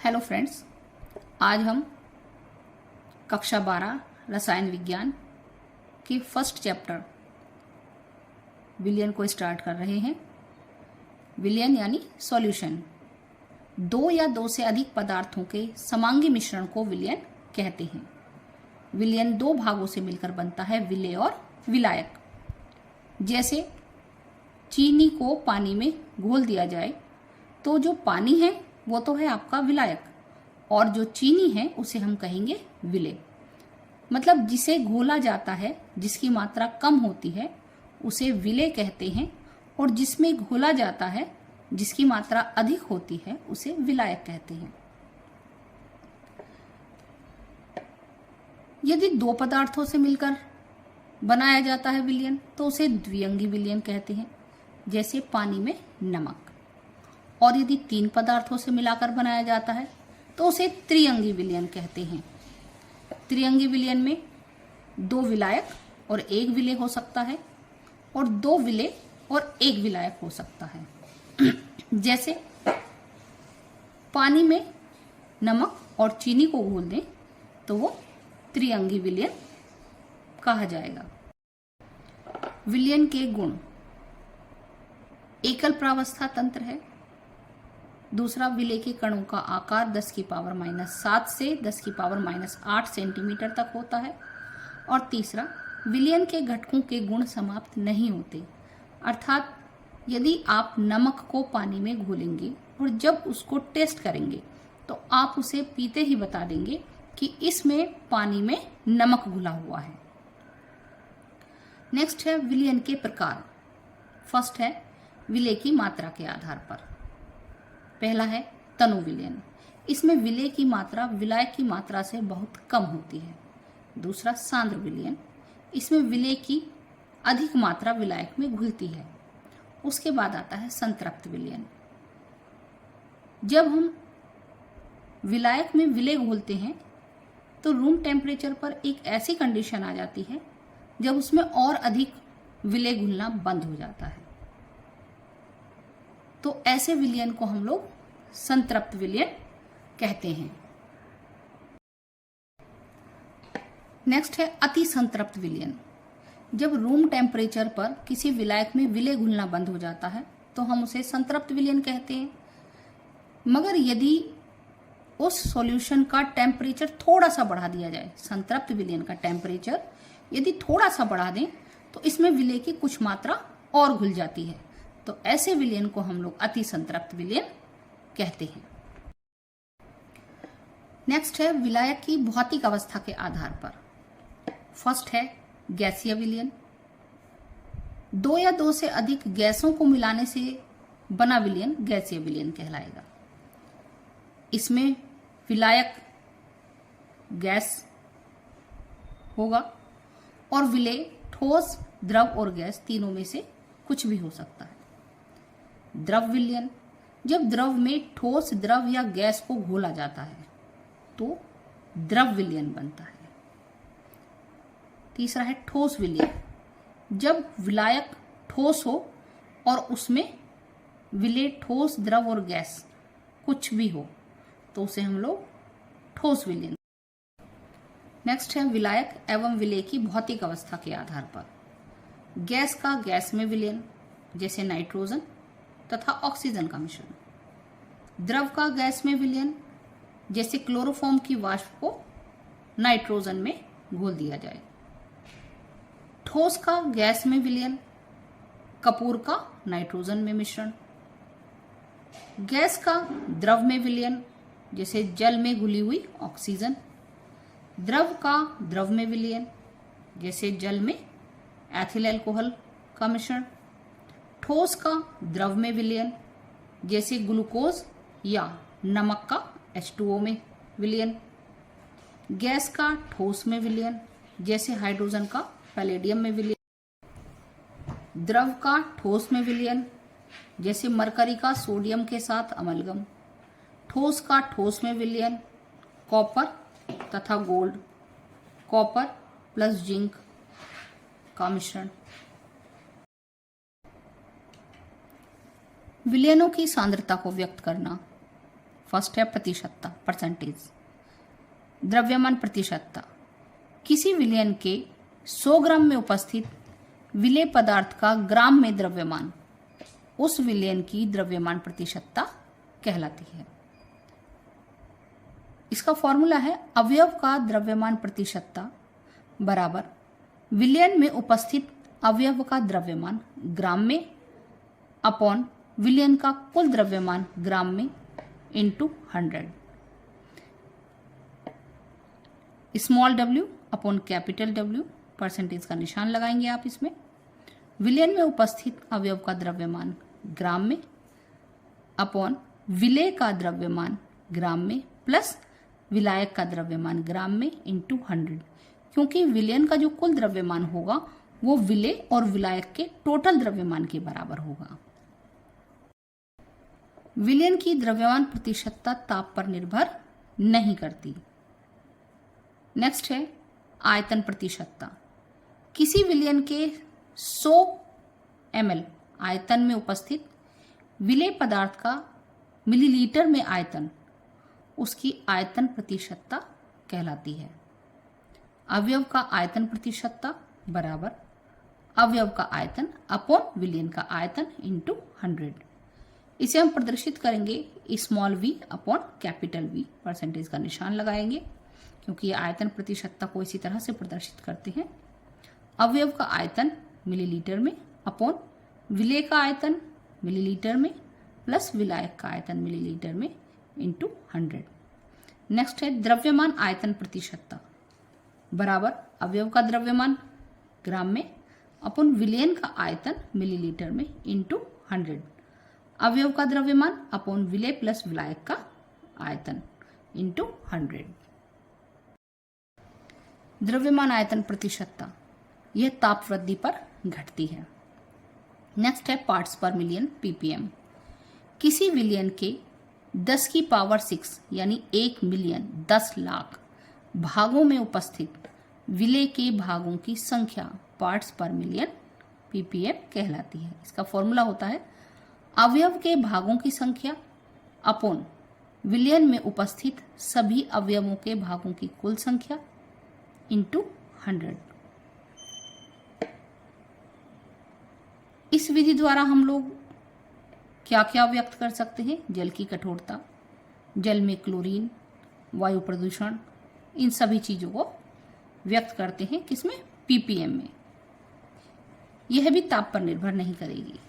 Hello friends, आज हम कक्षा 12 रसायन विज्ञान के फर्स्ट चैप्टर विलयन को स्टार्ट कर रहे हैं। विलयन यानी सॉल्यूशन। दो या दो से अधिक पदार्थों के समांगी मिश्रण को विलयन कहते हैं। विलयन दो भागों से मिलकर बनता है, विलेय और विलायक। जैसे चीनी को पानी में घोल दिया जाए तो जो पानी है वो तो है आपका विलायक, और जो चीनी है उसे हम कहेंगे विलेय। मतलब जिसे घोला जाता है, जिसकी मात्रा कम होती है, उसे विलेय कहते हैं, और जिसमें घोला जाता है, जिसकी मात्रा अधिक होती है, उसे विलायक कहते हैं। यदि दो पदार्थों से मिलकर बनाया जाता है विलयन तो उसे द्विअंगी विलयन कहते हैं, जैसे पानी में नमक। और यदि तीन पदार्थों से मिलाकर बनाया जाता है तो उसे त्रिअंगी विलयन कहते हैं। त्रिअंगी विलयन में दो विलायक और एक विलेय हो सकता है, और दो विलेय और एक विलायक हो सकता है। जैसे पानी में नमक और चीनी को घोल दें तो वो त्रिअंगी विलयन कहा जाएगा। विलयन के गुण: एकल प्रावस्था तंत्र है। दूसरा, विलेय के कणों का आकार 10⁻⁷ से 10⁻⁸ सेंटीमीटर तक होता है। और तीसरा, विलयन के घटकों के गुण समाप्त नहीं होते। अर्थात यदि आप नमक को पानी में घोलेंगे और जब उसको टेस्ट करेंगे तो आप उसे पीते ही बता देंगे कि इसमें पानी में नमक घुला हुआ है। नेक्स्ट है विलयन के प्रकार। फर्स्ट है विलेय की मात्रा के आधार पर। पहला है तनु विलयन। इसमें विलेय की मात्रा विलायक की मात्रा से बहुत कम होती है। दूसरा, सांद्र विलयन। इसमें विलेय की अधिक मात्रा विलायक में घुलती है। उसके बाद आता है संतृप्त विलयन। जब हम विलायक में विलेय घोलते हैं तो रूम टेम्परेचर पर एक ऐसी कंडीशन आ जाती है जब उसमें और अधिक विलेय घुलना बंद हो जाता है, तो ऐसे विलयन को हम लोग संतृप्त विलयन कहते हैं। नेक्स्ट है अति संतृप्त विलयन। जब रूम टेम्परेचर पर किसी विलायक में विलेय घुलना बंद हो जाता है तो हम उसे संतृप्त विलयन कहते हैं। मगर यदि उस सॉल्यूशन का टेम्परेचर थोड़ा सा बढ़ा दिया जाए, संतृप्त विलयन का टेम्परेचर यदि थोड़ा सा बढ़ा दें तो इसमें विलेय की कुछ मात्रा और घुल जाती है, तो ऐसे विलयन को हम लोग अति संतृप्त विलयन कहते हैं। नेक्स्ट है विलायक की भौतिक अवस्था के आधार पर। फर्स्ट है गैसीय विलयन। दो या दो से अधिक गैसों को मिलाने से बना विलयन गैसीय विलयन कहलाएगा। इसमें विलायक गैस होगा और विलेय ठोस, द्रव और गैस तीनों में से कुछ भी हो सकता है। द्रव विलयन। जब द्रव में ठोस, द्रव या गैस को घोला जाता है तो द्रव विलयन बनता है। तीसरा है ठोस विलयन। जब विलायक ठोस हो और उसमें विलेय ठोस, द्रव और गैस कुछ भी हो तो उसे हम लोग ठोस विलयन। नेक्स्ट है विलायक एवं विलेय की भौतिक अवस्था के आधार पर। गैस का गैस में विलयन, जैसे नाइट्रोजन तथा ऑक्सीजन का मिश्रण। द्रव का गैस में विलयन, जैसे क्लोरोफॉर्म की वाष्प को नाइट्रोजन में घोल दिया जाए। ठोस का गैस में विलयन, कपूर का नाइट्रोजन में मिश्रण। गैस का द्रव में विलयन, जैसे जल में घुली हुई ऑक्सीजन। द्रव का द्रव में विलयन, जैसे जल में एथिल अल्कोहल का मिश्रण। ठोस का द्रव में विलयन, जैसे ग्लूकोज या नमक का H2O में विलयन। गैस का ठोस में विलयन, जैसे हाइड्रोजन का पैलेडियम में विलयन। द्रव का ठोस में विलयन, जैसे मरकरी का सोडियम के साथ अमलगम। ठोस का ठोस में विलयन, कॉपर तथा गोल्ड, कॉपर प्लस जिंक का मिश्रण। विलयनों की सांद्रता को व्यक्त करना। फर्स्ट है प्रतिशतता, परसेंटेज। द्रव्यमान प्रतिशतता, किसी विलयन के 100 ग्राम में उपस्थित विलेय पदार्थ का ग्राम में द्रव्यमान उस विलयन की द्रव्यमान प्रतिशतता कहलाती है। इसका फॉर्मूला है अवयव का द्रव्यमान प्रतिशतता बराबर विलयन में उपस्थित अवयव का द्रव्यमान ग्राम में अपॉन विलयन का कुल द्रव्यमान ग्राम में into 100। Small w upon capital W, percentage का निशान लगाएंगे आप इसमें। विलयन में उपस्थित अवयव का द्रव्यमान ग्राम में अपॉन विलेय का द्रव्यमान ग्राम में प्लस विलायक का द्रव्यमान ग्राम में इंटू 100, क्योंकि विलयन का जो कुल द्रव्यमान होगा वो विलेय और विलायक के टोटल द्रव्यमान के बराबर होगा। विलयन की द्रव्यमान प्रतिशतता ताप पर निर्भर नहीं करती। नेक्स्ट है आयतन प्रतिशतता, किसी विलयन के 100 ml आयतन में उपस्थित विलेय पदार्थ का मिलीलीटर में आयतन उसकी आयतन प्रतिशतता कहलाती है। अवयव का आयतन प्रतिशतता बराबर अवयव का आयतन अपॉन विलयन का आयतन इंटू 100। इसे हम प्रदर्शित करेंगे small v upon capital V, percentage का निशान लगाएंगे क्योंकि ये आयतन प्रतिशतता को इसी तरह से प्रदर्शित करते हैं। अवयव का आयतन मिलीलीटर में अपॉन विलेय का आयतन मिलीलीटर में प्लस विलायक का आयतन मिलीलीटर में इंटू 100। नेक्स्ट है द्रव्यमान आयतन प्रतिशतता बराबर अवयव का द्रव्यमान ग्राम में अपॉन विलयन का आयतन मिलीलीटर में इंटू 100। अवयव का द्रव्यमान अपॉन विलेय प्लस विलायक का आयतन इंटू 100। द्रव्यमान आयतन प्रतिशतता यह ताप वृद्धि पर घटती है। नेक्स्ट है पार्ट्स पर मिलियन ppm, किसी विलयन के 10 की पावर 6 यानी 1 मिलियन 10 लाख भागों में उपस्थित विलेय के भागों की संख्या पार्ट्स पर मिलियन ppm कहलाती है। इसका फॉर्मूला होता है अवयव के भागों की संख्या अपॉन विलयन में उपस्थित सभी अवयवों के भागों की कुल संख्या इंटू 100। इस विधि द्वारा हम लोग क्या क्या व्यक्त कर सकते हैं? जल की कठोरता, जल में क्लोरीन, वायु प्रदूषण, इन सभी चीजों को व्यक्त करते हैं किसमें? ppm में। यह भी ताप पर निर्भर नहीं करेगी।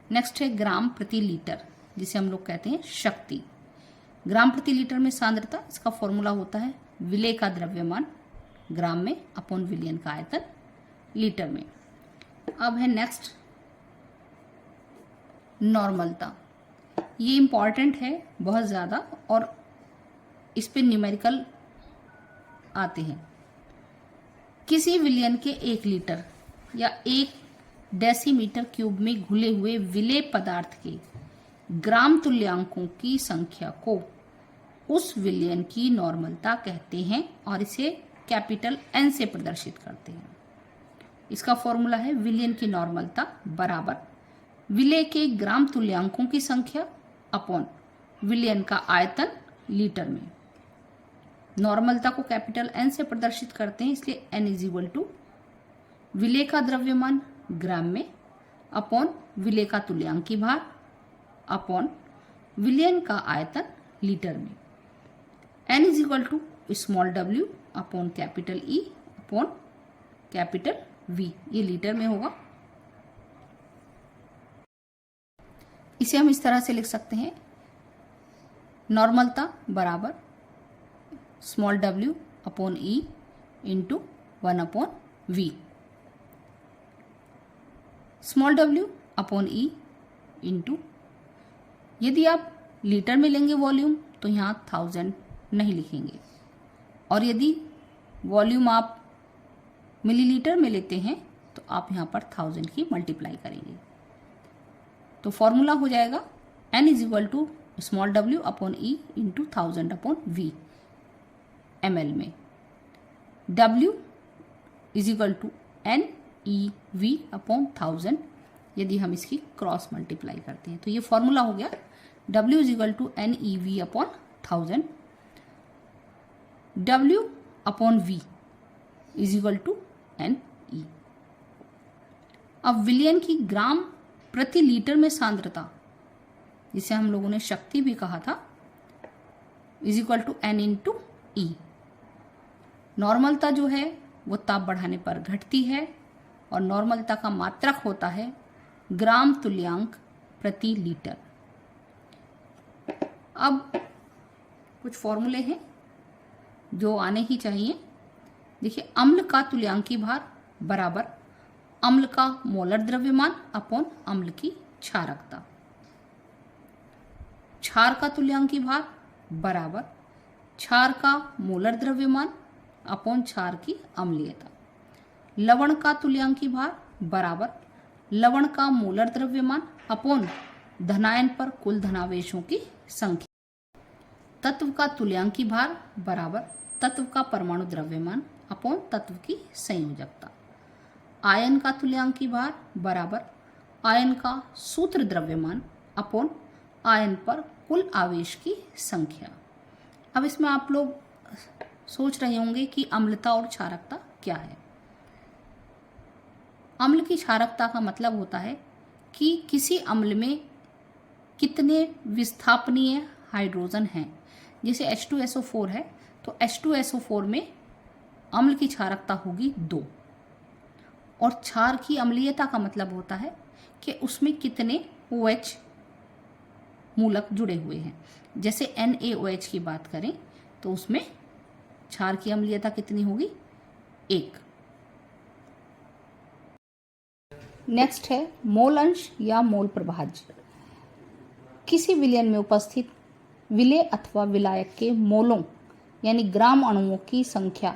नेक्स्ट है ग्राम प्रति लीटर, जिसे हम लोग कहते हैं शक्ति। ग्राम प्रति लीटर में सांद्रता, इसका फॉर्मूला होता है विलेय का द्रव्यमान ग्राम में अपॉन विलयन का आयतन लीटर में। अब है नेक्स्ट नॉर्मलता। ये इंपॉर्टेंट है बहुत ज़्यादा और इस पे न्यूमेरिकल आते हैं। किसी विलयन के 1 लीटर या 1 डेसीमीटर क्यूब में घुले हुए विलेय पदार्थ के ग्राम तुल्यांकों की संख्या को उस विलयन की नॉर्मलता कहते हैं और इसे कैपिटल N से प्रदर्शित करते हैं। इसका फॉर्मूला है विलयन की नॉर्मलता बराबर विलेय के ग्राम तुल्यांकों की संख्या अपॉन विलयन का आयतन लीटर में। नॉर्मलता को कैपिटल N से प्रदर्शित करते हैं, इसलिए N इज इक्वल टू विलेय का द्रव्यमान ग्राम में अपॉन विलेय का तुल्यांकी भार अपॉन विलयन का आयतन लीटर में। N is equal to small w upon capital E upon capital V, ये लीटर में होगा। इसे हम इस तरह से लिख सकते हैं नॉर्मलता बराबर small w upon E into 1 upon V। Small w upon E into, यदि आप लीटर में लेंगे वॉल्यूम तो यहाँ 1000 नहीं लिखेंगे, और यदि वॉल्यूम आप मिलीलीटर में लेते हैं तो आप यहाँ पर 1000 की मल्टीप्लाई करेंगे। तो फॉर्मूला हो जाएगा N is equal to small w upon E into 1000 upon V ml में। W is equal to NeV upon 1000 यदि हम इसकी क्रॉस मल्टीप्लाई करते हैं। तो ये फॉर्मूला हो गया W is equal to NeV upon 1000, W upon V is equal to Ne। अब विलयन की ग्राम प्रति लीटर में सांद्रता, जिसे हम लोगों ने शक्ति भी कहा था, is equal to N into E। नॉर्मलता जो है वो ताप बढ़ाने पर घटती है और नॉर्मलता का मात्रक होता है ग्राम तुल्यांक प्रति लीटर। अब कुछ फॉर्मूले हैं जो आने ही चाहिए। देखिए, अम्ल का तुल्यांकी भार बराबर अम्ल का मोलर द्रव्यमान अपॉन अम्ल की क्षारकता। क्षार का तुल्यांकी भार बराबर क्षार का मोलर द्रव्यमान अपॉन क्षार की अम्लीयता। लवण का तुल्यांकी भार बराबर लवण का मोलर द्रव्यमान अपॉन धनायन पर कुल धनावेशों की संख्या। तत्व का तुल्यांकी भार बराबर तत्व का परमाणु द्रव्यमान अपॉन तत्व की संयोजकता। आयन का तुल्यांकी भार बराबर आयन का सूत्र द्रव्यमान अपॉन आयन पर कुल आवेश की संख्या। अब इसमें आप लोग सोच रहे होंगे कि अम्लता और क्षारकता क्या है। अम्ल की क्षारकता का मतलब होता है कि किसी अम्ल में कितने विस्थापनीय हाइड्रोजन हैं। जैसे H2SO4 है तो H2SO4 में अम्ल की क्षारकता होगी 2, और क्षार की अम्लीयता का मतलब होता है कि उसमें कितने OH मूलक जुड़े हुए हैं। जैसे NaOH की बात करें तो उसमें क्षार की अम्लीयता कितनी होगी? 1। नेक्स्ट है मोल अंश या मोल प्रभाज्य। किसी विलयन में उपस्थित विलेय अथवा विलायक के मोलों यानी ग्राम अणुओं की संख्या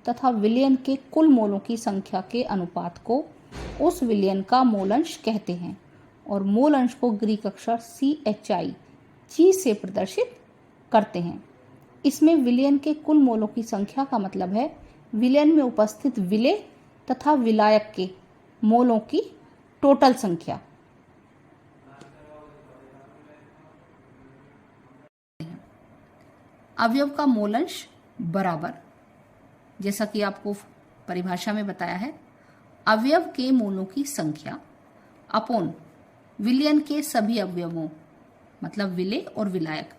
तथा विलयन के कुल मोलों की संख्या के अनुपात को उस विलयन का मोल अंश कहते हैं, और मोल अंश को ग्रीक अक्षर CHI से प्रदर्शित करते हैं। इसमें विलयन के कुल मोलों की संख्या का मतलब है विलयन में उपस्थित विलेय तथा विलायक के मोलों की टोटल संख्या। अवयव का मोल अंश बराबर, जैसा कि आपको परिभाषा में बताया है, अवयव के मोलों की संख्या अपॉन विलयन के सभी अवयवों मतलब विलेय और विलायक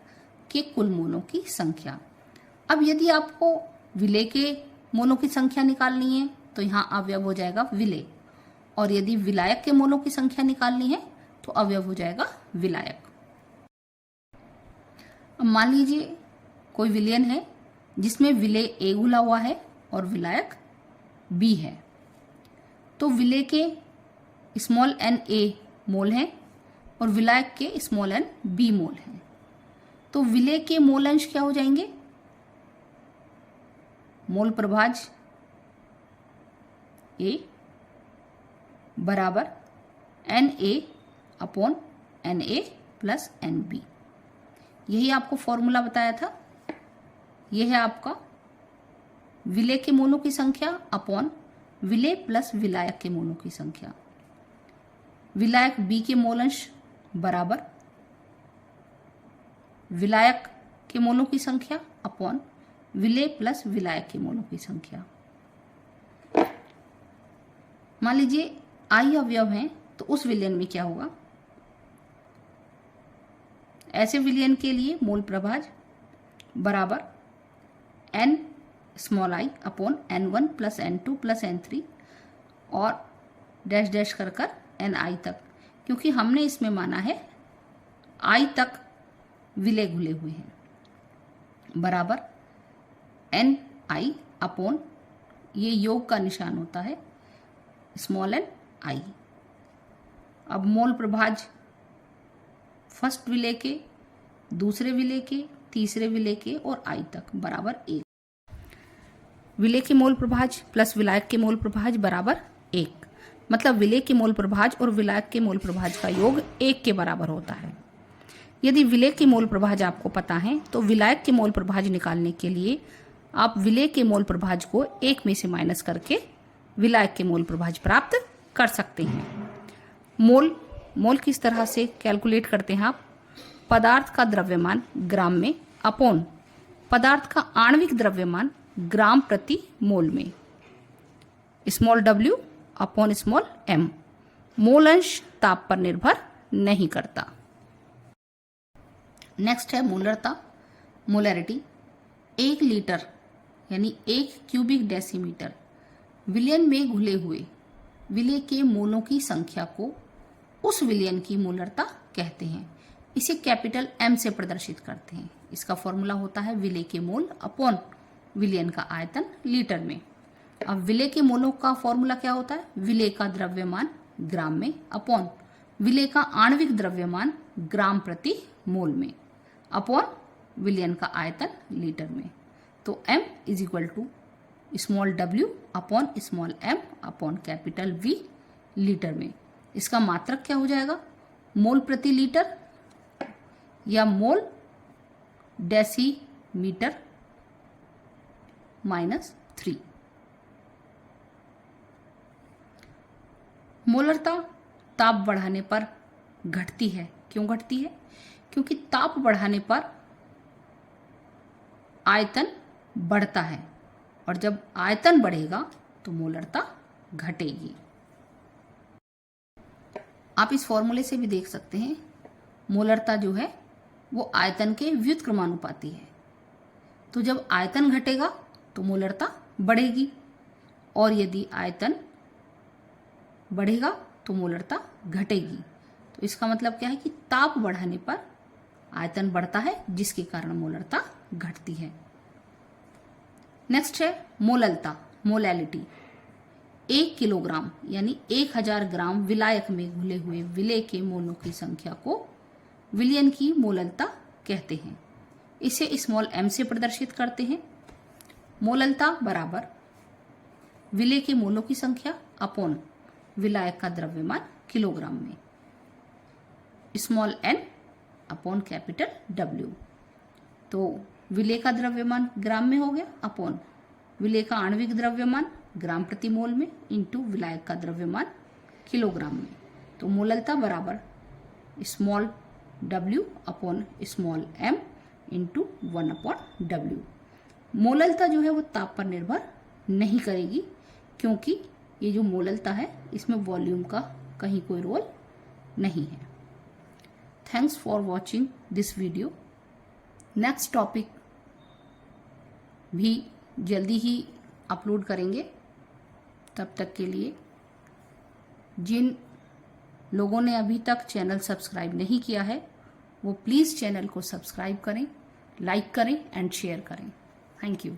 के कुल मोलों की संख्या। अब यदि आपको विलेय के मोलों की संख्या निकालनी है तो यहाँ अवयव हो जाएगा विलेय, और यदि विलायक के मोलों की संख्या निकालनी है तो अवयव हो जाएगा विलायक। अब मान लीजिए कोई विलयन है जिसमें विलेय A घुला हुआ है और विलायक B है, तो विलेय के स्मॉल n A मोल हैं और विलायक के स्मॉल n B मोल हैं। तो विलेय के मोल अंश क्या हो जाएंगे? मोल प्रभाज्य A बराबर Na upon Na plus Nb। यही आपको फॉर्मूला बताया था। यह है आपका विलेय के मोलों की संख्या अपॉन विलेय प्लस विलायक के मोलों की संख्या। विलायक B के मोल अंश बराबर विलायक के मोलों की संख्या अपॉन विलेय प्लस विलायक के मोलों की संख्या। मान लीजिए I अवयव हैं तो उस विलयन में क्या होगा? ऐसे विलयन के लिए मोल प्रभाज्य बराबर n small I upon n1 plus n2 plus n3 और डैश डैश कर ni तक, क्योंकि हमने इसमें माना है I तक विलेय घुले हुए हैं, बराबर ni अपॉन ये योग का निशान होता है स्मॉल n I। अब मोल प्रभाज्य फर्स्ट विलेय के, दूसरे विलेय के, तीसरे विलेय के और I तक बराबर 1। विलेय के मोल प्रभाज्य प्लस विलायक के मोल प्रभाज्य बराबर 1, मतलब विलेय के मोल प्रभाज्य और विलायक के मोल प्रभाज्य का योग 1 के बराबर होता है। यदि विलेय के मोल प्रभाज्य आपको पता है तो विलायक के मोल प्रभाज्य निकालने के लिए आप विलेय के मोल प्रभाज्य को 1 में से माइनस करके विलायक के मोल प्रभाज्य प्राप्त कर सकते हैं। मोल किस तरह से कैलकुलेट करते हैं आप? पदार्थ का द्रव्यमान ग्राम में अपॉन पदार्थ का आणविक द्रव्यमान ग्राम प्रति मोल में। Small w upon small m। मोल अंश ताप पर निर्भर नहीं करता। नेक्स्ट है मोलरता, मोलैरिटी। 1 लीटर यानी 1 क्यूबिक डेसीमीटर विलयन में घुले हुए विलेय के मोलों की संख्या को उस विलयन की मोलरता कहते हैं। इसे कैपिटल M से प्रदर्शित करते हैं। इसका फॉर्मूला होता है विलेय के मोल अपॉन विलयन का आयतन लीटर में। अब विलेय के मोलों का फॉर्मूला क्या होता है? विलेय का द्रव्यमान ग्राम में अपॉन विलेय का आणविक द्रव्यमान ग्राम प्रति मोल में अपॉन विलयन का आयतन लीटर में। तो M is equal to small w upon small m upon capital V litre में। इसका मात्रक क्या हो जाएगा? मोल प्रति लीटर या मोल डेसीमीटर -3। मोलरता ताप बढ़ाने पर घटती है। क्यों घटती है? क्योंकि ताप बढ़ाने पर आयतन बढ़ता है और जब आयतन बढ़ेगा तो मोलरता घटेगी। आप इस फॉर्मूले से भी देख सकते हैं मोलरता जो है वो आयतन के व्युत्क्रमानुपाती है। तो जब आयतन घटेगा तो मोलरता बढ़ेगी और यदि आयतन बढ़ेगा तो मोलरता घटेगी। तो इसका मतलब क्या है कि ताप बढ़ाने पर आयतन बढ़ता है जिसके कारण मोलरता घटती है। नेक्स्ट है मोललता, मोलैलिटी। 1 किलोग्राम यानी 1000 ग्राम विलायक में घुले हुए विलेय के मोलों की संख्या को विलयन की मोललता कहते हैं। इसे स्मॉल m से प्रदर्शित करते हैं। मोललता बराबर विलेय के मोलों की संख्या अपॉन विलायक का द्रव्यमान किलोग्राम में, small n upon capital W। तो विलेय का द्रव्यमान ग्राम में हो गया अपॉन विलेय का आणविक द्रव्यमान ग्राम प्रति मोल में इंटू विलायक का द्रव्यमान किलोग्राम में। तो मोललता बराबर small w upon small m into 1 upon W। मोललता जो है वो ताप पर निर्भर नहीं करेगी क्योंकि ये जो मोललता है इसमें वॉल्यूम का कहीं कोई रोल नहीं है। Thanks for watching this video. Next topic भी जल्दी ही अपलोड करेंगे। तब तक के लिए जिन लोगों ने अभी तक चैनल सब्सक्राइब नहीं किया है वो प्लीज़ चैनल को सब्सक्राइब करें, लाइक करें एंड शेयर करें। Thank you.